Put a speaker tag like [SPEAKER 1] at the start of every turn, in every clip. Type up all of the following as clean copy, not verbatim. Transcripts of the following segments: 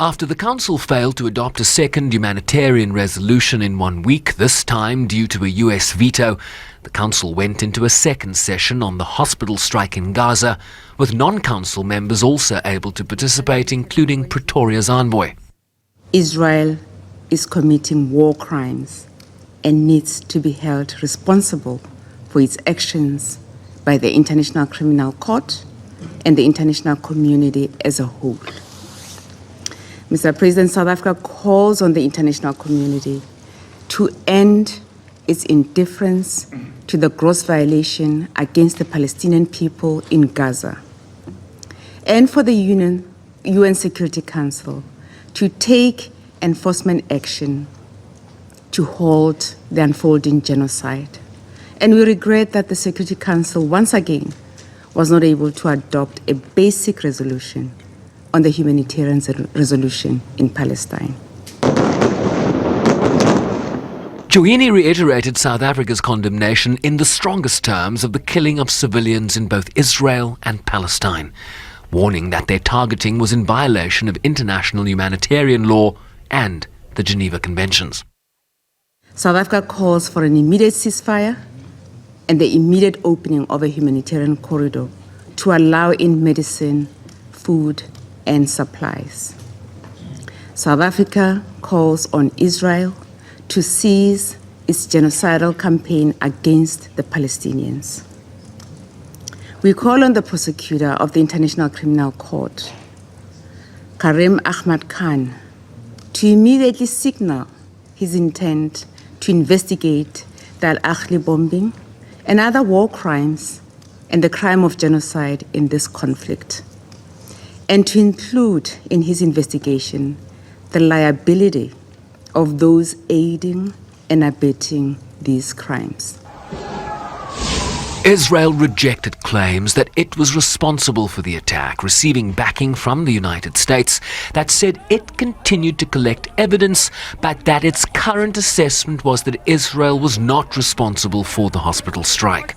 [SPEAKER 1] After the Council failed to adopt a second humanitarian resolution in 1 week, this time due to a US veto, the Council went into a second session on the hospital strike in Gaza, with non-Council members also able to participate, including Pretoria's envoy.
[SPEAKER 2] Israel is committing war crimes and needs to be held responsible for its actions by the International Criminal Court and the international community as a whole. Mr. President, South Africa calls on the international community to end its indifference to the gross violation against the Palestinian people in Gaza, and for the UN Security Council to take enforcement action to halt the unfolding genocide. And we regret that the Security Council once again was not able to adopt a basic resolution on the humanitarian resolution in Palestine.
[SPEAKER 1] Joyini reiterated South Africa's condemnation in the strongest terms of the killing of civilians in both Israel and Palestine, warning that their targeting was in violation of international humanitarian law and the Geneva Conventions.
[SPEAKER 2] South Africa calls for an immediate ceasefire and the immediate opening of a humanitarian corridor to allow in medicine, food, and supplies. South Africa calls on Israel to cease its genocidal campaign against the Palestinians. We call on the prosecutor of the International Criminal Court, Karim Ahmad Khan, to immediately signal his intent to investigate the Al-Akhli bombing and other war crimes and the crime of genocide in this conflict, and to include in his investigation the liability of those aiding and abetting these crimes.
[SPEAKER 1] Israel rejected claims that it was responsible for the attack, receiving backing from the United States that said it continued to collect evidence, but that its current assessment was that Israel was not responsible for the hospital strike.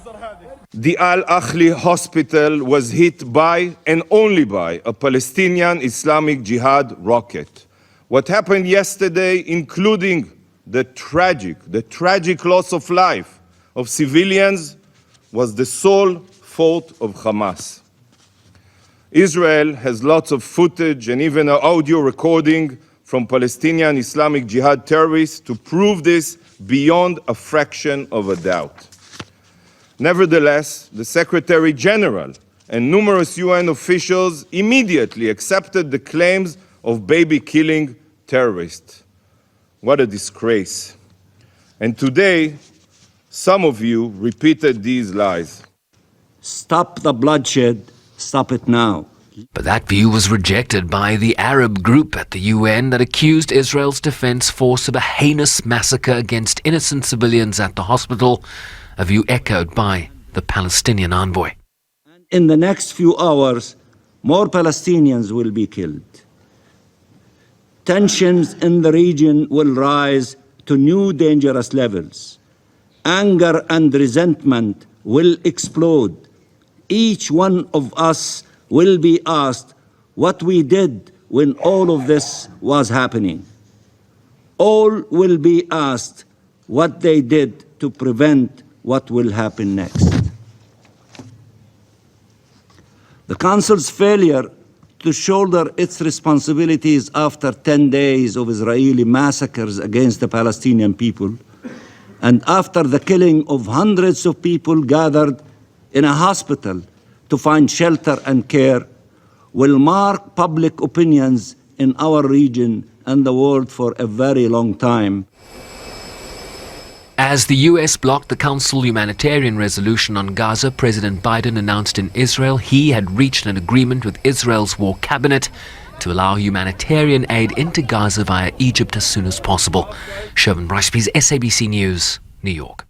[SPEAKER 3] The Al-Akhli hospital was hit by, and only by, a Palestinian Islamic Jihad rocket. What happened yesterday, including the tragic loss of life of civilians, was the sole fault of Hamas. Israel has lots of footage and even an audio recording from Palestinian Islamic Jihad terrorists to prove this beyond a fraction of a doubt. Nevertheless, the Secretary General and numerous UN officials immediately accepted the claims of baby-killing terrorists. What a disgrace. And today, some of you repeated these lies.
[SPEAKER 4] Stop the bloodshed, stop it now.
[SPEAKER 1] But that view was rejected by the Arab group at the UN that accused Israel's defense force of a heinous massacre against innocent civilians at the hospital, a view echoed by the Palestinian envoy.
[SPEAKER 4] In the next few hours, more Palestinians will be killed. Tensions in the region will rise to new dangerous levels. Anger and resentment will explode. Each one of us will be asked what we did when all of this was happening. All will be asked what they did to prevent what will happen next. The Council's failure to shoulder its responsibilities after 10 days of Israeli massacres against the Palestinian people, and after the killing of hundreds of people gathered in a hospital to find shelter and care, will mark public opinions in our region and the world for a very long time.
[SPEAKER 1] As the US blocked the Council humanitarian resolution on Gaza, President Biden announced in Israel he had reached an agreement with Israel's war cabinet to allow humanitarian aid into Gaza via Egypt as soon as possible. Sherman Brycebees, SABC News, New York.